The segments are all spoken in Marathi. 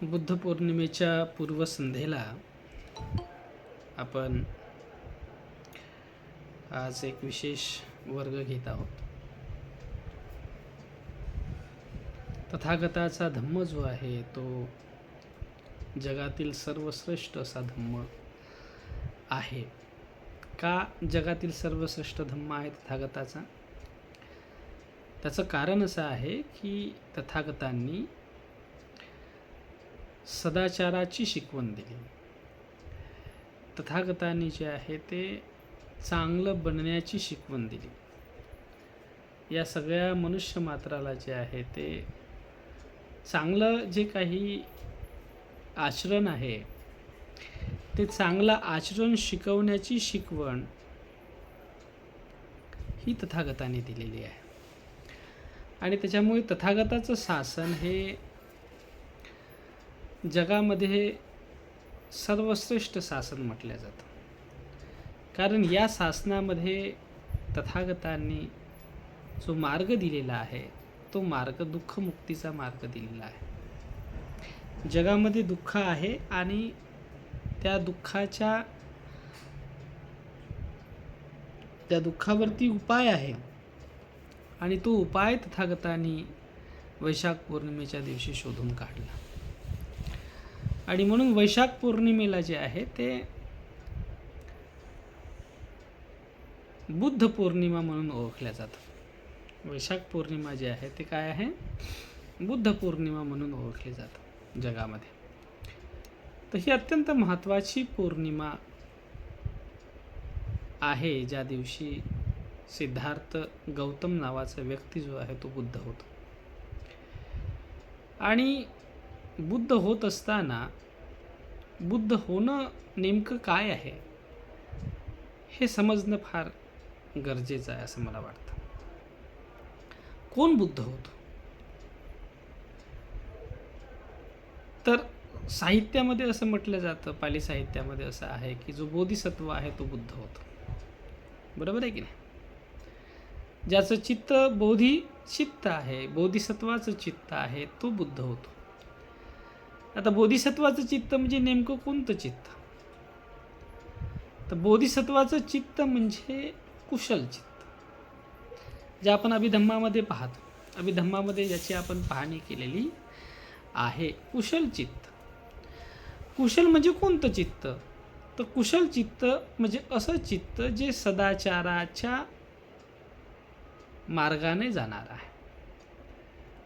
बुद्ध पौर्णिमेच्या पूर्वसंध्येला आपण आज एक विशेष वर्ग घेत आहोत. तथागताचा धम्म जो आहे तो जगातील सर्वश्रेष्ठ असा धम्म आहे. का जगातील सर्वश्रेष्ठ धम्म आहे तथागताचा? त्याचं कारण असं आहे की तथागतांनी सदाचाराची शिकवण दिली. तथागतांनी जे आहे ते चांगलं बनण्याची शिकवण दिली. या सगळ्या मनुष्य मात्राला जे आहे ते चांगलं जे काही आचरण आहे ते चांगलं आचरण शिकवण्याची शिकवण ही तथागतांनी दिलेली आहे. आणि त्याच्यामुळे तथागताचं शासन हे जगामध्ये सर्वश्रेष्ठ शासन म्हटलं जातं. कारण या शासनामध्ये तथागतांनी जो मार्ग दिलेला आहे तो मार्ग दुःखमुक्तीचा मार्ग दिलेला आहे. जगामध्ये दुःख आहे आणि त्या दुःखावरती उपाय आहे आणि तो उपाय तथागतांनी वैशाख पौर्णिमेच्या दिवशी शोधून काढला. आणि म्हणून वैशाख पौर्णिमेला जे आहे ते बुद्ध पौर्णिमा म्हणून ओळखल्या जातं. वैशाख पौर्णिमा जे आहे ते काय आहे? बुद्ध पौर्णिमा म्हणून ओळखली जातं जगामध्ये. तर ही अत्यंत महत्त्वाची पौर्णिमा आहे ज्या दिवशी सिद्धार्थ गौतम नावाचा व्यक्ती जो आहे तो बुद्ध होतो. आणि बुद्ध होत असताना बुद्ध होणं नेमकं काय आहे हे समजणं फार गरजेचं आहे असं मला वाटतं. कोण बुद्ध होतो? तर साहित्यामध्ये असं म्हटलं जातं, पाली साहित्यामध्ये असं आहे की जो बोधिसत्व आहे तो बुद्ध होतो. बरोबर आहे की नाही? ज्याचं चित्त बोधिचित्त आहे, बोधिसत्वाचं चित्त आहे तो बुद्ध होतो. आता बोधिसत्वाचं चित्त म्हणजे नेमकं कोणतं चित्त? तर बोधिसत्वाचं चित्त म्हणजे कुशल चित्त, जे आपण अभिधम्मामध्ये पाहतो. अभिधम्मामध्ये याची आपण पाहणी केलेली आहे. कुशल चित्त. कुशल म्हणजे कोणतं चित्त? तर कुशल चित्त म्हणजे असं चित्त जे सदाचाराच्या मार्गाने जाणार आहे.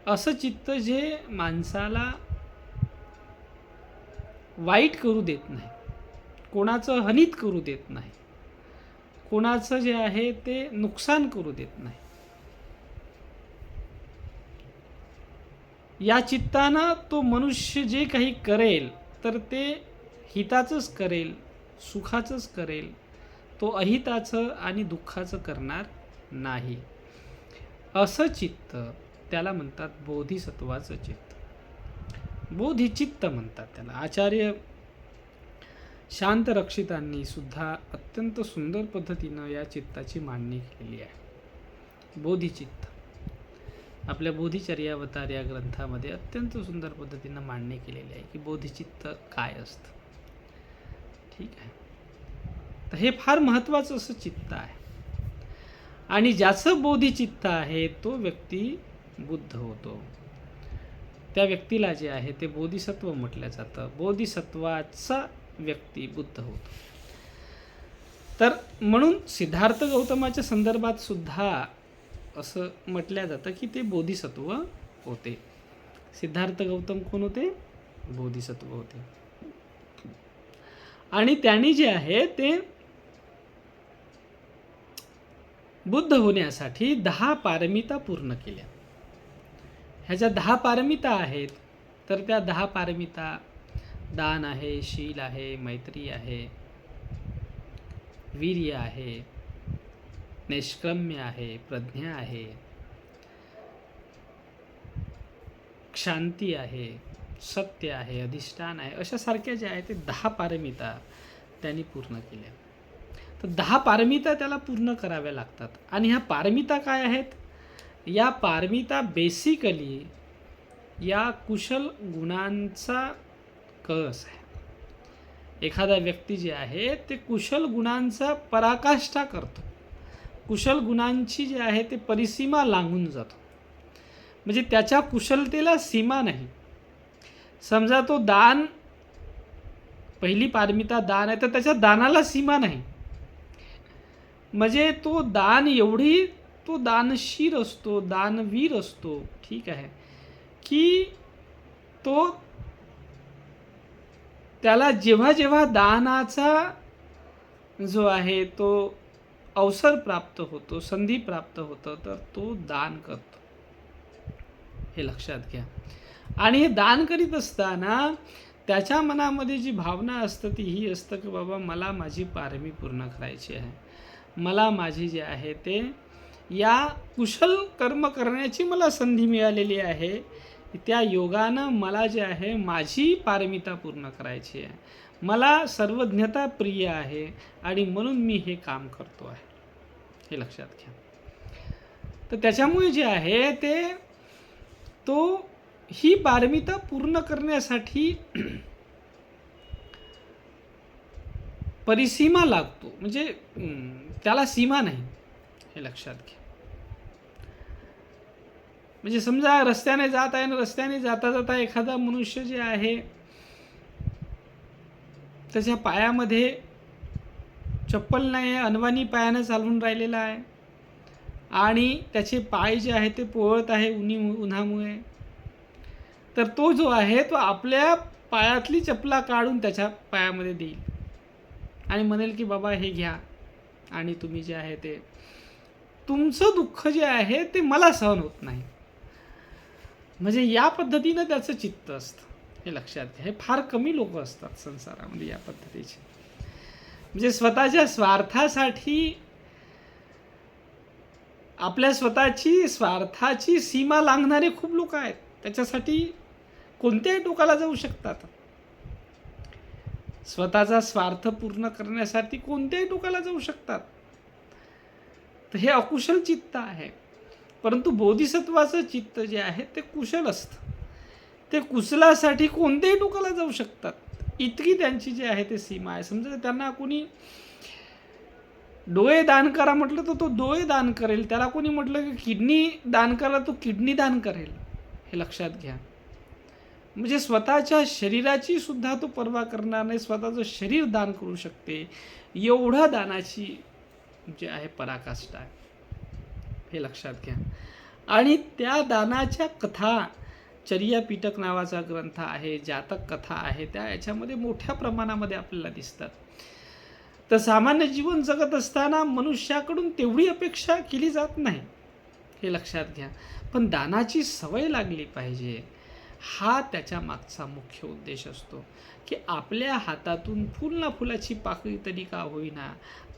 असं चित्त जे माणसाला वाईट करू देत नाही, कोणाचं हनित करू देत नाही, कोणाचं जे आहे ते नुकसान करू देत नाही. या चित्तानं तो मनुष्य जे काही करेल तर ते हिताचंच करेल, सुखाचंच करेल. तो अहिताचं आणि दुःखाचं करणार नाही. असं चित्त त्याला म्हणतात बोधिसत्वाचं चित्त, बोधिचित्त म्हणतात त्याला. आचार्य शांत रक्षितांनी सुद्धा अत्यंत सुंदर पद्धतीनं या चित्ताची मांडणी केलेली आहे. बोधिचित्त आपल्या बोधिचर्यावतार या ग्रंथामध्ये अत्यंत सुंदर पद्धतीनं मांडणी केलेली आहे की बोधिचित्त काय असतं. ठीक आहे. तर हे फार महत्त्वाचं असं चित्त आहे. आणि ज्याचं बोधिचित्त आहे तो व्यक्ती बुद्ध होतो. त्या व्यक्तीला जे आहे ते बोधिसत्व म्हटलं जातं. बोधिसत्वाचा व्यक्ती बुद्ध होतो. तर म्हणून सिद्धार्थ गौतमाच्या संदर्भात सुद्धा असं म्हटलं जातं की ते बोधिसत्व होते. सिद्धार्थ गौतम कोण होते? बोधिसत्व होते. आणि त्यांनी जे आहे ते बुद्ध होण्यासाठी 10 पारमिता पूर्ण केल्या. ह्याच्या 10 पारमिता आहेत. तर त्या 10 पारमिता दान आहे, शील आहे, मैत्री आहे, वीर्य आहे, नैष्क्रम्य आहे, प्रज्ञा आहे, शांती आहे, सत्य आहे, अधिष्ठान आहे. अशा सारख्या ज्या आहेत ते 10 पारमिता त्यांनी पूर्ण केल्या. तर 10 पारमिता त्याला पूर्ण कराव्या लागतात. आणि ह्या पारमिता काय आहेत? या पारमिता बेसिकली या कुशल गुणांचा कळस आहे. एखादा व्यक्ती जे आहे ते कुशल गुणांचा पराकाष्ठा करतो, कुशल गुणांची जी आहे ते परिसीमा लांघून जातो. म्हणजे त्याच्या कुशलतेला सीमा नाही. समजा तो दान, पहिली पारमिता दान आहे, तर त्याच्या दानाला सीमा नाही. म्हणजे तो तो दानशीर असतो, दानवीर असतो, ठीक आहे, की तो त्याला जेव्हा जेव्हा दानाचा जो आहे तो अवसर प्राप्त होतो, संधी प्राप्त होतं, तर तो दान करतो. हे लक्षात घ्या. आणि हे दान करीत असताना त्याच्या मनामध्ये जी भावना असतं ती ही असतं की बाबा मला माझी पारमी पूर्ण करायची आहे, मला माझी जे आहे ते या कुशल कर्म करण्याची मला संधी मिळालेली आहे, त्या योगानं मला जे आहे माझी पारमिता पूर्ण करायची आहे, मला सर्वज्ञता प्रिय आहे आणि म्हणून मी हे काम करतो आहे. हे लक्षात घ्या. तर त्याच्यामुळे जे आहे ते तो ही पारमिता पूर्ण करण्यासाठी परिसीमा लागतो. म्हणजे त्याला सीमा नाही. हे लक्षात घ्या. म्हणजे समजा रस्त्याने जात आहे आणि रस्त्याने जाता जाता एखादा मनुष्य जे आहे त्याच्या पायामध्ये चप्पल नाही आहे, अनवाणी पायानं चालून राहिलेला आहे आणि त्याचे पाय जे आहे ते पोळत आहे उन्हामुळे, तर तो जो आहे तो आपल्या पायातली चपला काढून त्याच्या पायामध्ये देईल आणि म्हणेल की बाबा हे घ्या आणि तुम्ही जे आहे ते तुमचं दुःख जे आहे ते मला सहन होत नाही. म्हणजे या पद्धतीनं त्याचं चित्त असतं. हे लक्षात घ्या. हे फार कमी लोक असतात संसारामध्ये या पद्धतीचे. म्हणजे स्वतःच्या स्वार्थासाठी आपल्या स्वतःची स्वार्थाची सीमा लांघणारे खूप लोक आहेत. त्याच्यासाठी कोणत्याही टोकाला जाऊ शकतात. स्वतःचा स्वार्थ पूर्ण करण्यासाठी कोणत्याही टोकाला जाऊ शकतात. तर हे अकुशल चित्त आहे. परंतु बोधिसत्वाचं चित्त जे आहे ते कुशल असतं. ते कुशलासाठी कोणत्याही टोकाला जाऊ शकतात. इतकी त्यांची जी आहे ते सीमा आहे. समजा त्यांना कोणी डोळे दान करा म्हटलं तर तो डोळे दान करेल. त्याला कोणी म्हटलं की किडनी दान करा, तो किडनी दान करेल. हे लक्षात घ्या. म्हणजे स्वतःच्या शरीराची सुद्धा तो पर्वा करणार नाही, स्वतःचं शरीर दान करू शकते, एवढं दानाची जे आहे पराकाष्ठा आहे. हे लक्षात घ्या. आणि त्या दानाच्या कथा, चर्या पिटक नावाचा ग्रंथ आहे, जातक कथा आहे, त्या याच्यामध्ये मोठ्या प्रमाणामध्ये आपल्याला दिसतात. तर सामान्य जीवन जगत असताना मनुष्याकडून तेवढी अपेक्षा केली जात नाही. हे लक्षात घ्या. पण दानाची सवय लागली पाहिजे, हा त्याच्या मागचा मुख्य उद्देश असतो. की आपल्या हातातून फुल ना फुलाची पाकळी तरी का होईना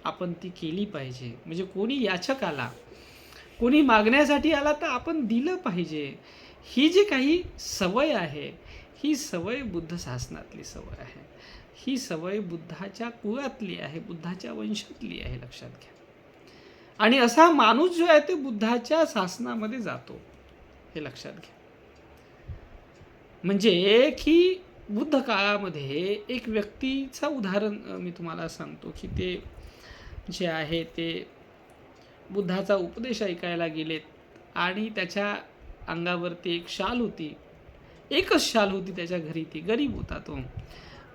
आपण ती केली पाहिजे. म्हणजे कोणी याचक आला, कोणी मागण्यासाठी आला तर आपण दिलं पाहिजे. ही जी काही सवय आहे, ही सवय बुद्ध शासनातली सवय आहे. ही सवय बुद्धाच्या कुळातली आहे, बुद्धाच्या वंशातली आहे. लक्षात घ्या. आणि असा माणूस जो आहे ते बुद्धाच्या शासनामध्ये जातो. हे लक्षात घ्या. म्हणजे की बुद्ध काळामध्ये एक व्यक्तीचं उदाहरण मी तुम्हाला सांगतो की ते जे आहे ते बुद्धाचा उपदेश ऐकायला गेलेत आणि त्याच्या अंगावरती एक शाल होती, एकच शाल होती त्याच्या घरी, ती गरीब होता तो.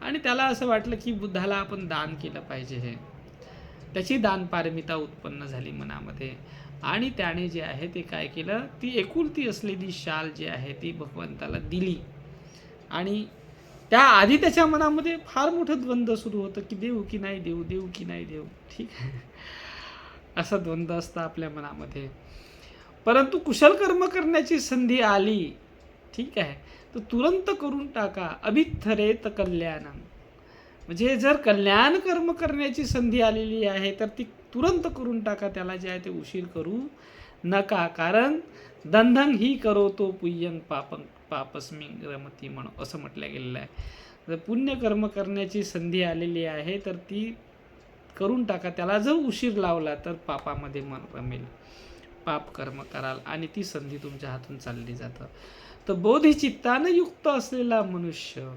आणि त्याला असं वाटलं की बुद्धाला आपण दान केलं पाहिजे. हे त्याची दानपारमिता उत्पन्न झाली मनामध्ये आणि त्याने जे आहे ते काय केलं, ती एकुलती असलेली शाल जी आहे ती भगवंताला दिली. आणि त्याआधी त्याच्या मनामध्ये फार मोठं द्वंद्व सुरू होतं की देऊ की नाही देऊ, देऊ की नाही देऊ. ठीक आहे, असा द्वंद्व असतं आपल्या मनामध्ये. परंतु कुशल कर्म करण्याची संधी आली, ठीक आहे, तर तुरंत करून टाका. अभिथरेत कल्याणम. म्हणजे जर कल्याण कर्म करण्याची संधी आलेली आहे तर ती तुरंत करून टाका. त्याला जे आहे ते उशीर करू नका. कारण दंधंग ही करो तो पुय्यंग पापस्मिंग रमती म्हणून असं म्हटलं गेलेलं आहे. जर पुण्यकर्म करण्याची संधी आलेली आहे तर ती करून टाका. त्याला जर उशीर लावला तर पापामध्ये मन रमेल, पाप कर्म कराल आणि ती संधी तुमच्या हातून चालली जातं. तर बोधिचित्तानं युक्त असलेला मनुष्य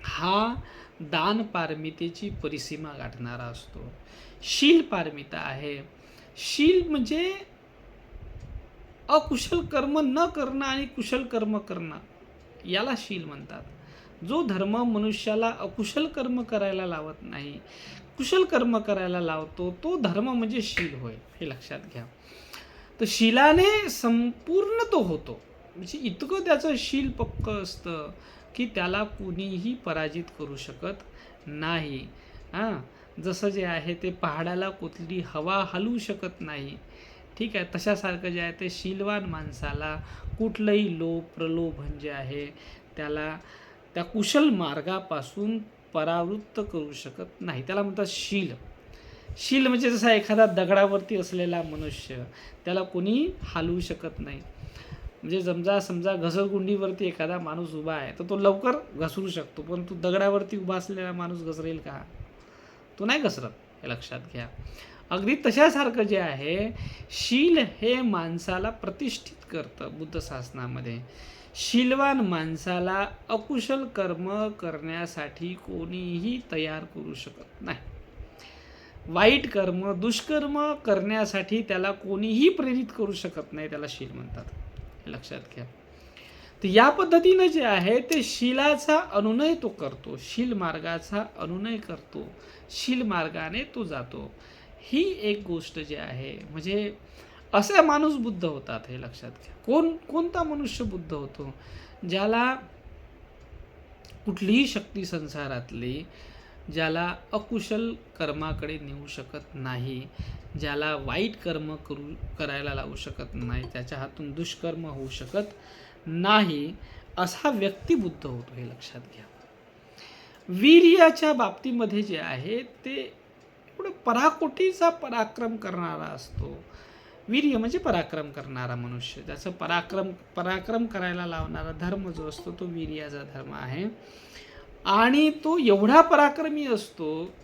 हा दान पारमितेची परिसीमा गाठणारा असतो. शील पारमिता आहे. शील म्हणजे अकुशल कर्म न करणं आणि कुशल कर्म करणं, याला शील म्हणतात. जो धर्म मनुष्याला अकुशल कर्म करायला लावत नाही, कुशल कर्म करायला लावतो, तो धर्म म्हणजे शील होय, हे लक्षात घ्या. तर शीलाने संपूर्ण तो होतो. म्हणजे इतकं त्याचं शील पक्कं असतं की त्याला कुणीही पराजित करू शकत नाही. हां, जसं जे आहे ते पहाडाला कुठली हवा हलवू शकत नाही. ठीक आहे, तशासारखं जे आहे ते शीलवान माणसाला कुठलंही लोभ प्रलोभन जे आहे त्याला त्या कुशल मार्गापासून परावृत्त करू शकत नाही. त्याला म्हणतात शील. शील म्हणजे जसा एखादा दगडावरती असलेला मनुष्य, त्याला कोणी हलवू शकत नाही. म्हणजे समजा घसरगुंडीवरती एखादा माणूस उभा आहे, तर तो लवकर घसरू शकतो, परंतु दगडावरती उभा असलेला माणूस घसरेल का? तो नाही घसरत, हे लक्षात घ्या. अगदी तशासारखं जे आहे, शील हे माणसाला प्रतिष्ठित करतं बुद्ध शासनामध्ये. शीलवान माणसाला अकुशल कर्म करण्यासाठी कोणीही तयार करू शकत नाही. वाईट कर्म, दुष्कर्म करण्यासाठी त्याला कोणीही प्रेरित करू शकत नाही, त्याला शील म्हणतात, हे लक्षात घ्या. तर या पद्धतीनं जे आहे ते शीलाचा अनुनय तो करतो, शील मार्गाचा अनुनय करतो, शील मार्गाने तो जातो. ही एक गोष्ट जी आहे, म्हणजे असे माणूस बुद्ध होतात, हे लक्षात घ्या. कोणता मनुष्य बुद्ध होतो? ज्याला कुठलीही शक्ती संसारातली ज्याला अकुशल कर्माकडे नेऊ शकत नाही, ज्याला वाईट कर्म करायला लावू शकत नाही, त्याच्या हातून दुष्कर्म होऊ शकत नाही, असा व्यक्ती बुद्ध होतो, हे लक्षात घ्या. वीर्याच्या बाबतीमध्ये जे आहे ते एवढं पराकोटीचा पराक्रम करणारा असतो. वीर्य म्हणजे पराक्रम करणारा मनुष्य, त्याचं पराक्रम करायला लावणारा धर्म जो असतो तो वीर्याचा धर्म आहे. आणि तो एवढा पराक्रमी असतो,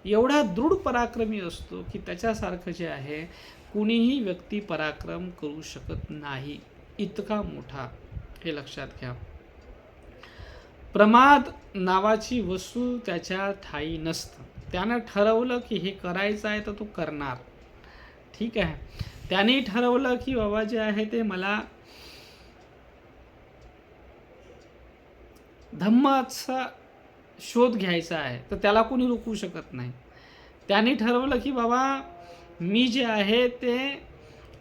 एवढा दृढ पराक्रमी असतो की त्याच्यासारखं जे आहे कुणीही व्यक्ती पराक्रम करू शकत नाही, इतका मोठा, हे लक्षात घ्या. प्रमाद नावाची वस्तू त्याच्या ठाई नसतं. त्यानं ठरवलं की हे करायचं आहे तर तो करणार. ठीक आहे, त्याने ठरवलं की बाबा जे आहे ते मला धम्माचा शोध घ्यायचा आहे, तर त्याला कोणी रोखू शकत नाही. त्याने ठरवलं की बाबा मी जे आहे ते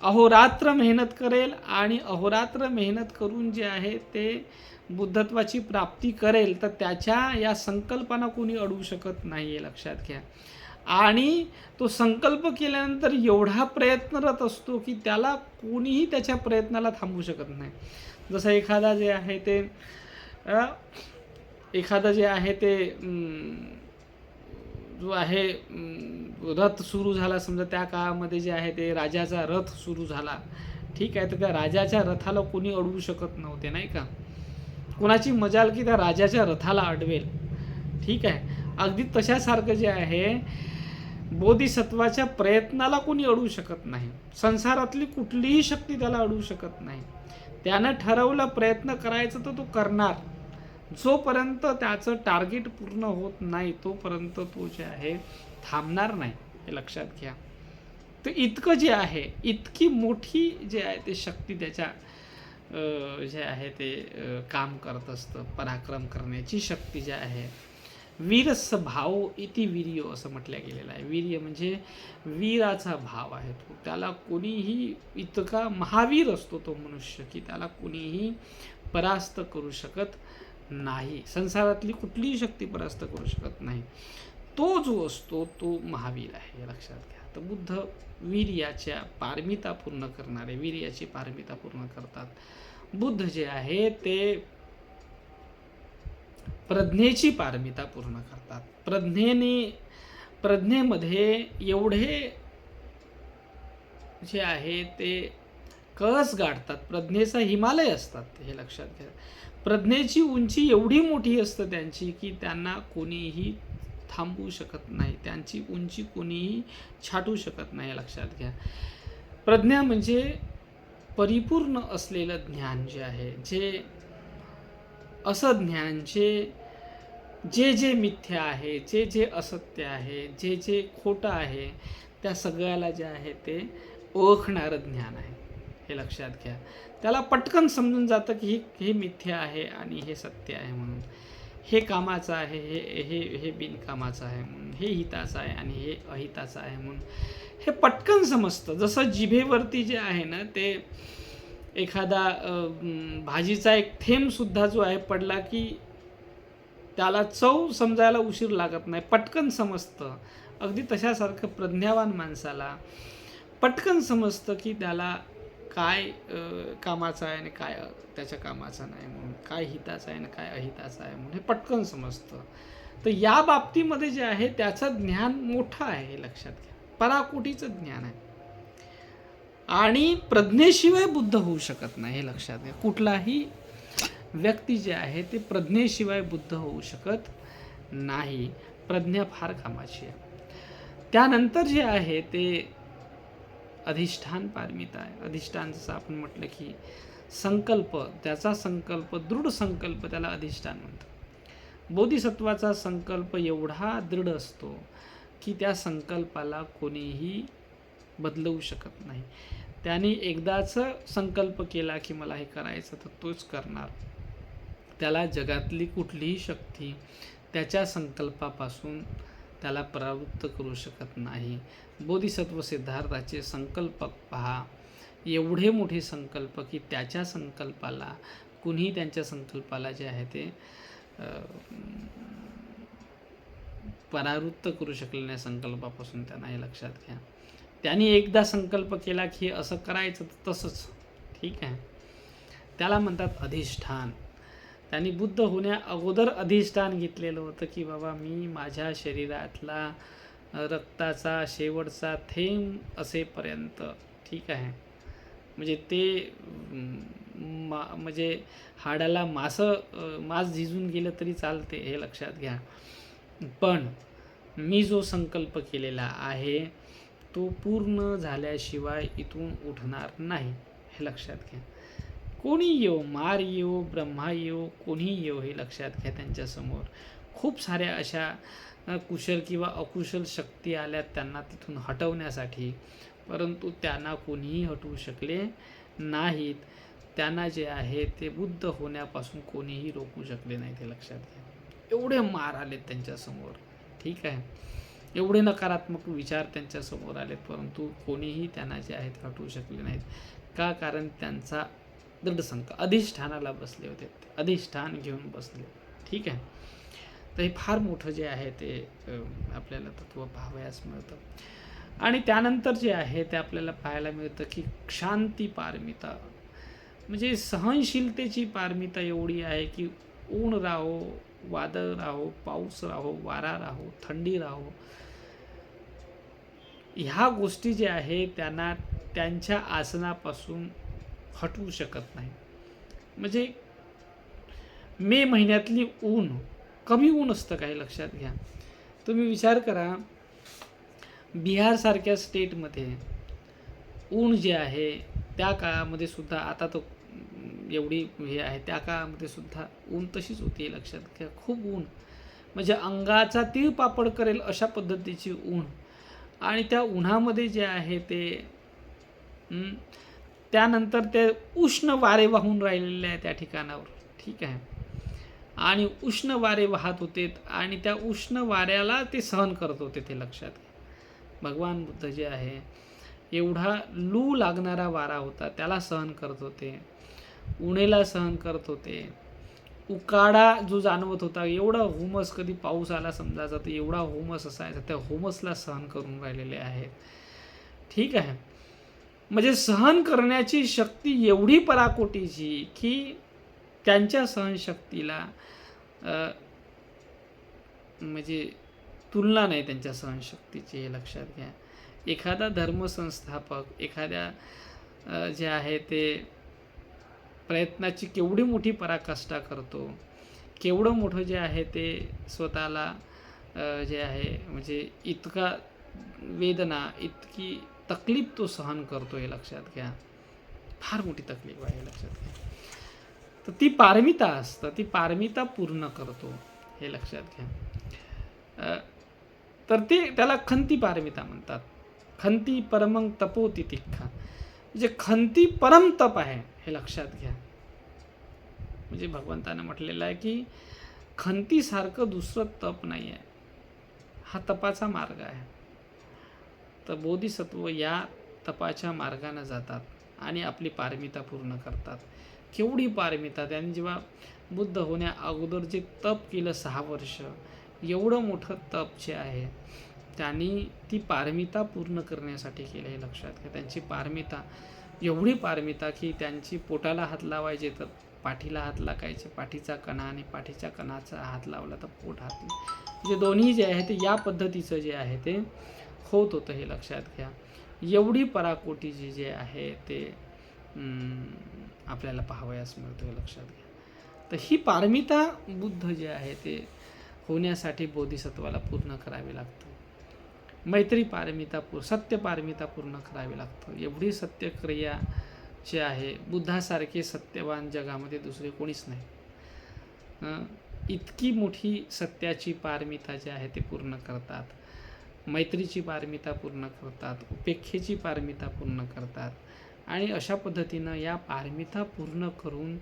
अहोरात्र मेहनत करेल आणि अहोरात्र मेहनत करून जे आहे ते बुद्धत्वाची प्राप्ती करेल, तर त्याच्या या संकल्पना कोणी अडवू शकत नाही, हे लक्षात घ्या. आणि तो संकल्प केल्यानंतर एवढा प्रयत्नरत असतो की त्याला कोणीही त्याच्या प्रयत्नाला थांबवू शकत नाही. जसं एखादा जे आहे ते एखादं जे आहे ते जो आहे रथ सुरू झाला, समजा त्या काळामध्ये जे आहे ते राजाचा रथ सुरू झाला. ठीक आहे, तर त्या राजाच्या रथाला कोणी अडवू शकत नव्हते, नाही का? कोणाची मजाल की त्या राजाच्या रथाला अडवेल. ठीक आहे, अगदी तशासारखं जे आहे बोधिसत्वाच्या प्रयत्नाला कोणी अडवू शकत नाही. संसारातली कुठलीही शक्ती त्याला अडवू शकत नाही. त्यानं ठरवलं प्रयत्न करायचं तर तो करणार. जोपर्यंत त्याचं टार्गेट पूर्ण होत नाही तोपर्यंत तो जे आहे थांबणार नाही, हे लक्षात घ्या. तर इतकं जे आहे, इतकी मोठी जे आहे ते शक्ती त्याच्या जे आहे ते काम करत असतं. पराक्रम करण्याची शक्ती जी आहे, वीरस्य भाव इति वीर्य असं म्हटलं गेलेलं आहे. वीर्य म्हणजे वीराचा भाव आहे तो. त्याला कोणीही, इतका महावीर असतो तो मनुष्य की त्याला कोणीही परास्त करू शकत नाही. संसारातली कुठलीही शक्ती परास्त करू शकत नाही. तो जो असतो तो महावीर आहे, हे लक्षात घ्या. तर बुद्ध वीर्याच्या पारमिता पूर्ण करणारे, वीर्याची पारमिता पूर्ण करतात. बुद्ध जे आहे ते प्रज्ञेची पारमिता पूर्ण करतात. प्रज्ञेमध्ये एवढे जे आहे ते कळस गाठतात, प्रज्ञेचा हिमालय असतात, हे लक्षात घ्या. प्रज्ञेची उंची एवढी मोठी असते त्यांची की त्यांना कोणीही थांबवू शकत नाही, त्यांची उंची कोणीही छाटू शकत नाही, लक्षात घ्या. प्रज्ञा म्हणजे परिपूर्ण असलेलं ज्ञान जे आहे, जे असं ज्ञान जे जे जे मिथ्या आहे, जे जे असत्य आहे, जे जे खोटं आहे, त्या सगळ्याला जे आहे ते ओळखणारं ज्ञान आहे. हे लक्षात घ्या. त्याला पटकन समजून जातं की हे मिथ्या आहे आणि हे सत्य आहे म्हणून. हे कामाचं आहे, हे हे हे बिनकामाचं आहे म्हणून. हे हिताचं आहे आणि हे अहिताचं आहे म्हणून. हे पटकन समजतं. जसं जिभेवरती जे आहे ना ते एखादा भाजीचा एक थेंबसुद्धा जो आहे पडला की त्याला चव समजायला उशीर लागत नाही, पटकन समजतं. अगदी तशासारखं प्रज्ञावान माणसाला पटकन समजतं की त्याला काय कामाचं आहे आणि काय त्याच्या कामाचं नाही म्हणून, काय हिताचं आहे आणि काय अहिताचं आहे म्हणून हे पटकन समजतं. तर या बाबतीमध्ये जे आहे त्याचं ज्ञान मोठं आहे, हे लक्षात घ्या. पराकोटीचं ज्ञान आहे आणि प्रज्ञेशिवाय बुद्ध होऊ शकत नाही, हे लक्षात घ्या. कुठलाही व्यक्ती जे आहे ते प्रज्ञेशिवाय बुद्ध होऊ शकत नाही. प्रज्ञा फार कामाची आहे. त्यानंतर जे आहे ते अधिष्ठान पारमिता आहे. अधिष्ठान जसं आपण म्हटलं की संकल्प, त्याचा संकल्प, दृढ संकल्प त्याला अधिष्ठान म्हणतात. बोधिसत्वाचा संकल्प एवढा दृढ असतो की त्या संकल्पाला कोणीही बदलवू शकत नाही. त्याने एकदाच संकल्प केला की मला हे करायचं तर तोच करणार. त्याला जगातली कुठलीही शक्ती त्याच्या संकल्पापासून त्याला परावृत्त करू शकत नाही. बोधिसत्व सिद्धार्थाचे संकल्प पहा, एवढे मोठे संकल्प की त्याच्या संकल्पाला कुणीही त्यांच्या संकल्पाला जे आहे ते परावृत्त करू शकले नाही संकल्पापासून. त्यांना हे लक्षात घ्या. त्यांनी एकदा संकल्प केला की असं करायचं तर तसंच, ठीक आहे. त्याला म्हणतात अधिष्ठान. त्यांनी बुद्ध होण्या अगोदर अधिष्ठान घेतलेलं होतं की बाबा मी माझ्या शरीरातला रक्ताचा शेवटचा थेंब असेपर्यंत, ठीक आहे, म्हणजे ते म्हणजे हाडाला मांस झिजून गेलं तरी चालते, हे लक्षात घ्या. पण मी जो संकल्प केलेला आहे तो पूर्ण झाल्याशिवाय इथून उठणार नाही, हे लक्षात घ्या. कोणी येऊ, मार येऊ, ब्रह्मा येऊ, कोणी येऊ, हे लक्षात घ्या. त्यांच्यासमोर खूप साऱ्या अशा कुशल किंवा अकुशल शक्ती आल्या त्यांना तिथून हटवण्यासाठी, परंतु त्यांना कोणीही हटवू शकले नाहीत. त्यांना जे आहे ते बुद्ध होण्यापासून कोणीही रोखू शकले नाही, ते लक्षात घ्या. एवढे मार आलेत त्यांच्यासमोर, ठीक आहे, एवढे नकारात्मक विचार त्यांच्यासमोर आलेत, परंतु कोणीही त्यांना जे आहे ते हटवू शकले नाहीत. का? कारण त्यांचा दृढ संकल्प अधिष्ठानाला बसले होते, अधिष्ठान घेऊन बसले, ठीक आहे. तर हे फार मोठं जे आहे ते आपल्याला तत्त्व पाहावयास मिळतं. आणि त्यानंतर जे आहे ते आपल्याला पाहायला मिळतं की शांती पारमिता, म्हणजे सहनशीलतेची पारमिता एवढी आहे की ऊन राहो, वादळ राहो, पाऊस राहो, वारा राहो, थंडी राहो, ह्या गोष्टी ज्या आहे त्यांना त्यांच्या आसनापासून हटवू शकत नाही. म्हणजे मे महिन्यातली ऊन कमी ऊन असतं काही, लक्षात घ्या. तुम्ही विचार करा, बिहारसारख्या स्टेटमध्ये ऊन जे आहे त्या काळामध्ये सुद्धा, आता तो एवढी हे आहे, त्या काळामध्ये सुद्धा ऊन तशीच होती, लक्षात घ्या. खूप ऊन, म्हणजे अंगाचा तीळपापड करेल अशा पद्धतीची ऊन. आणि त्या उन्हामध्ये जे आहे ते त्यानंतर ते उष्ण वारे वाहून राहिलेले आहे त्या ठिकाणावर, ठीक आहे. आणि उष्ण वारे वाहत होते आणि त्या उष्ण वाऱ्याला ते सहन करत होते, ते लक्षात घ्या. भगवान बुद्ध जे आहे एवढा लू लागणारा वारा होता त्याला सहन करत होते, उन्हेला सहन करत होते, उकाडा जो जाणवत होता, एवढा हुमस, कधी पाऊस आला समजायचा तर एवढा हुमस असायचा, त्या हुमसला सहन करून राहिलेले आहेत, ठीक आहे. म्हणजे सहन करण्याची शक्ती एवढी पराकोटीची की त्यांच्या सहनशक्तीला म्हणजे तुलना नाही त्यांच्या सहनशक्तीची, हे लक्षात घ्या. एखादा धर्मसंस्थापक एखाद्या जे आहे ते प्रयत्नाची केवढी मोठी पराकाष्ठा करतो, केवढं मोठं जे आहे ते स्वतःला जे आहे म्हणजे इतका वेदना, इतकी तकलीफ तो सहन करतो, हे लक्षात घ्या. फार मोठी तकलीफ आहे, हे लक्षात घ्या. तर ती पारमिता असतं, ती पारमिता पूर्ण करतो, हे लक्षात घ्या. तर ते त्याला खंती पारमिता म्हणतात. खंती परमं तपो तितिक्षा, म्हणजे खंती परम तप आहे हे लक्षात घ्या. म्हणजे भगवंतानं म्हटलेलं आहे की खंतीसारखं दुसरं तप नाही आहे, हा तपाचा मार्ग आहे. तर बोधिसत्व या तपाच्या मार्गाने जातात आणि आपली पारमिता पूर्ण करतात. केवढी पारमिता! त्यांनी जेव्हा बुद्ध होण्या अगोदर जे तप केलं 6 वर्ष, एवढं मोठं तप जे आहे त्यांनी ती पारमिता पूर्ण करण्यासाठी केलं हे लक्षात घ्या. त्यांची पारमिता एवढी पारमिता की त्यांची पोटाला हात लावायचे तर पाठीला हात लागायचे, पाठीचा कणा आणि पाठीच्या कणाचा हात लावला तर पोट हात, म्हणजे दोन्ही जे आहे ते या पद्धतीचं जे आहे ते होत होतं हे लक्षात घ्या. एवढी पराकोटीची जे आहे ते आपल्याला पाहावयास मिळतं हे लक्षात घ्या. तर ही पारमिता बुद्ध जे आहे ते होण्यासाठी बोधिसत्वाला पूर्ण करावी लागतं. मैत्री पारमिता सत्य पारमिता पूर्ण करावी लागतं. एवढी सत्यक्रिया जे आहे, बुद्धासारखे सत्यवान जगामध्ये दुसरे कोणीच नाही. इतकी मोठी सत्याची पारमिता जी आहे ते पूर्ण करतात, मैत्रीची पारमिता पूर्ण करतात, उपेक्षेची पारमिता पूर्ण करतात. आणि अशा पद्धतीनं या पारमिता पूर्ण करून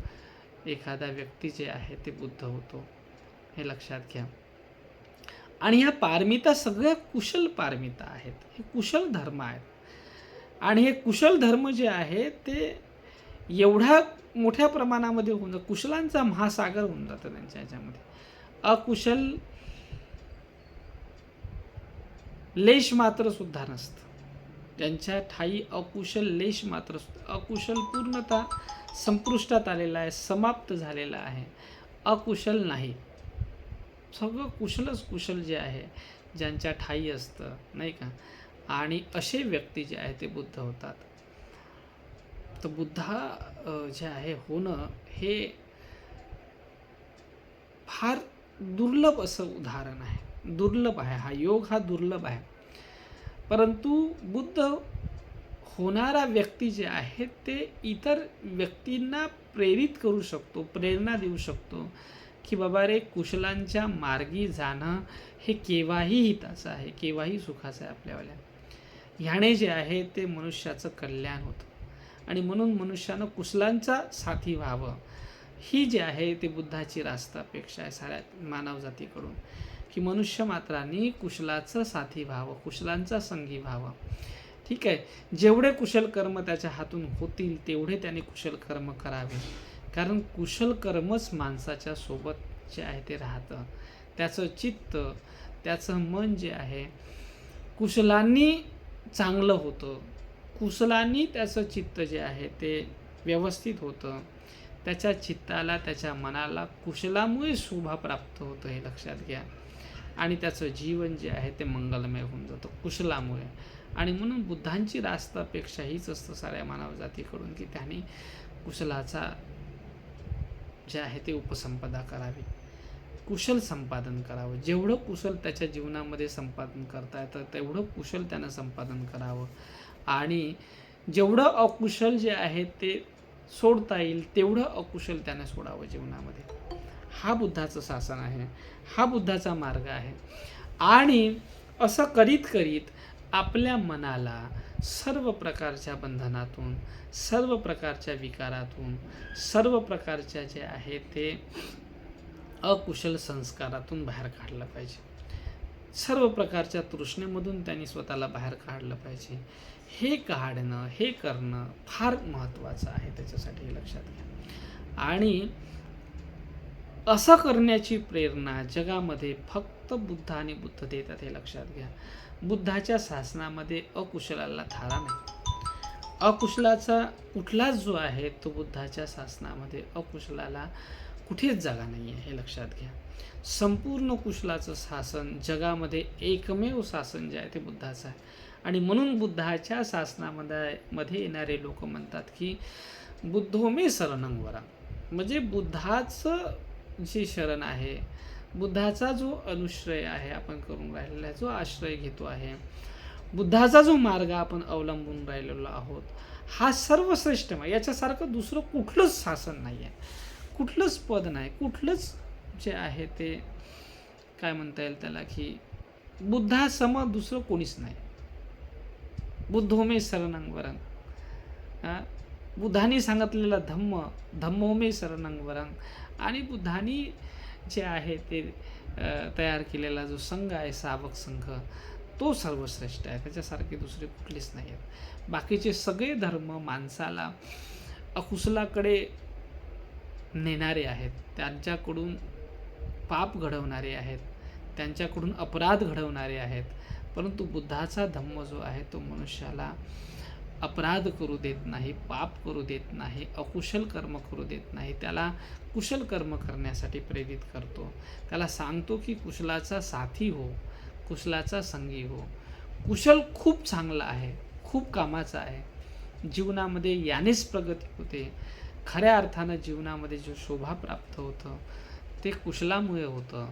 एखादा व्यक्ती जे आहे ते बुद्ध होतो हे लक्षात घ्या. आणि ह्या पारमिता सगळ्या कुशल पारमिता आहेत, हे कुशल धर्म आहेत. आणि हे कुशल धर्म जे आहे ते एवढ्या मोठ्या प्रमाणामध्ये होऊन कुशलांचा महासागर होऊन जातं त्यांच्या ह्याच्यामध्ये. अकुशल लेश मात्र सुद्धा नसतं त्यांच्या ठाई, अकुशल लेश मात्र सुद्धा. अकुशल पूर्णतः संपुष्टात आलेला आहे, समाप्त झालेला आहे. अकुशल नाही, सगळं कुशलच कुशल जे आहे ज्यांच्या ठाई असतं, नाही का. आणि असे व्यक्ती जे आहे ते बुद्ध होतात. तर बुद्धा जे आहे होणं हे फार दुर्लभ असं उदाहरण आहे, दुर्लभ आहे. हा योग हा दुर्लभ आहे. परंतु बुद्ध होणारा व्यक्ती जे आहे ते इतर व्यक्तींना प्रेरित करू शकतो, प्रेरणा देऊ शकतो की बाबा रे, कुशलांच्या मार्गी जाणं हे केव्हाही हिताचं आहे, केव्हाही सुखाचं आहे आपल्यावाल्या. ह्याने जे आहे ते मनुष्याचं कल्याण होतं. आणि म्हणून मनुष्यानं कुशलांचा साथी व्हावं, ही जी आहे ते बुद्धाची रास्त अपेक्षा आहे साऱ्या मानवजातीकडून, की मनुष्य मात्रांनी कुशलाचं साथी व्हावं, कुशलांचा संगी व्हावं. ठीक आहे, जेवढे कुशल कर्म त्याच्या हातून होतील तेवढे त्याने कुशल कर्म करावे. कारण कुशल कर्मच माणसाच्या सोबत जे आहे ते राहतं. त्याचं चित्त, त्याचं मन जे आहे कुशलांनी चांगलं होतं, कुशलांनी त्याचं चित्त जे आहे ते व्यवस्थित होतं. त्याच्या चित्ताला, त्याच्या मनाला कुशलामुळे शोभा प्राप्त होतं हे लक्षात घ्या. आणि त्याचं जीवन जे आहे ते मंगलमय होऊन जातं कुशलामुळे. आणि म्हणून बुद्धांची रास्त अपेक्षा हीच असतं साऱ्या मानवजातीकडून की त्यांनी कुशलाचा जे आहे ते उपसंपदा करावी, कुशल संपादन करावं. जेवढं कुशल त्याच्या जीवनामध्ये संपादन करता येतं तेवढं कुशल त्यानं संपादन करावं. आणि जेवढं अकुशल जे आहे ते सोडता येईल तेवढं अकुशल त्यानं सोडावं जीवनामध्ये. हा बुद्धाचं शासन आहे, हा बुद्धाचा मार्ग आहे. आणि असं करीत करीत आपल्या मनाला सर्व प्रकारच्या बंधनातून, सर्व प्रकारच्या विकारातून, सर्व प्रकारच्या जे आहे ते अकुशल संस्कारातून बाहेर काढलं पाहिजे. सर्व प्रकारच्या तृष्णेमधून त्यांनी स्वतःला बाहेर काढलं पाहिजे. हे काढणं, हे करणं फार महत्त्वाचं आहे त्याच्यासाठी, हे लक्षात घ्या. आणि असं करण्याची प्रेरणा जगामध्ये फक्त बुद्ध आणि बुद्ध देतात हे लक्षात घ्या. बुद्धाच्या शासनामध्ये अकुशलाला थारा नाही. अकुशलाचा कुठलाच जो आहे तो बुद्धाच्या शासनामध्ये अकुशलाला कुठेच जागा नाही आहे हे लक्षात घ्या. संपूर्ण कुशलाचं शासन जगामध्ये एकमेव शासन जे आहे ते बुद्धाचं आहे. आणि म्हणून बुद्धाच्या शासनामध्ये येणारे लोक म्हणतात की बुद्धो मे शरणं वरं, म्हणजे बुद्धाचं जे शरण आहे, बुद्धाचा जो अनुश्रय आहे आपण करून राहिलेला आहे, जो आश्रय घेतो आहे, बुद्धाचा जो मार्ग आपण अवलंबून राहिलेलो आहोत, हा सर्वश्रेष्ठ आहे. याच्यासारखं दुसरं कुठलंच शासन नाही आहे, कुठलंच पद नाही, कुठलंच जे आहे ते काय म्हणता येईल त्याला, की बुद्धासम दुसरं कोणीच नाही. बुद्धो मे शरणं वरं. बुद्धांनी सांगितलेला धम्म, धम्मो मे शरणं वरं. आणि बुद्धांनी जे आहे ते तयार केलेला जो संघ आहे, सावक संघ, तो सर्वश्रेष्ठ आहे. त्याच्यासारखे दुसरे कुठलेच नाही आहेत. बाकीचे सगळे धर्म माणसाला अकुशलाकडे नेणारे आहेत, त्यांच्याकडून पाप घडवणारे आहेत, त्यांच्याकडून अपराध घडवणारे आहेत. परंतु बुद्धाचा धम्म जो आहे तो मनुष्याला अपराध करू देत नाही, पाप करू देत नाही, अकुशल कर्म करू देत नाही. त्याला कुशल कर्म करण्यासाठी प्रेरित करतो. त्याला सांगतो की कुशलाचा साथी हो, कुशलाचा संगी हो. कुशल खूप चांगला आहे, खूप कामाचा आहे. जीवनामध्ये यानेच प्रगती होते. खऱ्या अर्थानं जीवनामध्ये जो शोभा प्राप्त होतं ते कुशलामुळे होतं.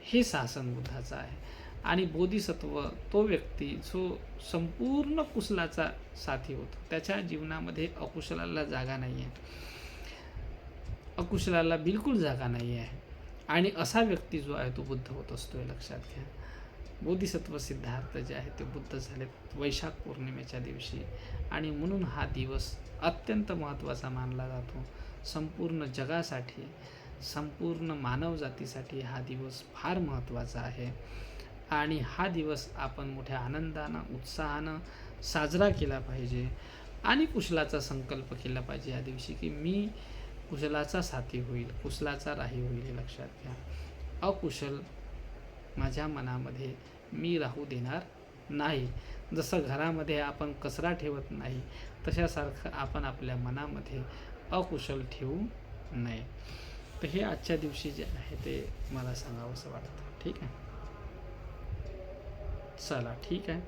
हे शासन बुद्धाचं आहे. आणि बोधिसत्व तो व्यक्ती जो संपूर्ण कुशलाचा साथी होतो, त्याच्या जीवनामध्ये अकुशलाला जागा नाही आहे, अकुशलाला बिलकुल जागा नाही आहे. आणि असा व्यक्ती जो आहे तो बुद्ध होत असतो, हे लक्षात घ्या. बोधिसत्व सिद्धार्थ जे आहे ते बुद्ध झालेत वैशाख पौर्णिमेच्या दिवशी. आणि म्हणून हा दिवस अत्यंत महत्त्वाचा मानला जातो. संपूर्ण जगासाठी, संपूर्ण मानवजातीसाठी हा दिवस फार महत्त्वाचा आहे. आणि हा दिवस आपण मोठ्या आनंदानं, उत्साहानं साजरा केला पाहिजे. आणि कुशलाचा संकल्प केला पाहिजे या दिवशी, की मी कुशलाचा साथी होईल, कुशलाचा राही होईल. हे लक्षात घ्या. अकुशल माझ्या मनामध्ये मी राहू देणार नाही. जसं घरामध्ये आपण कचरा ठेवत नाही, तशासारखं आपण आपल्या मनामध्ये अकुशल ठेवू नये. तर हे आजच्या दिवशी जे आहे ते मला सांगावंसं वाटतं. ठीक आहे, चला ठीक आहे.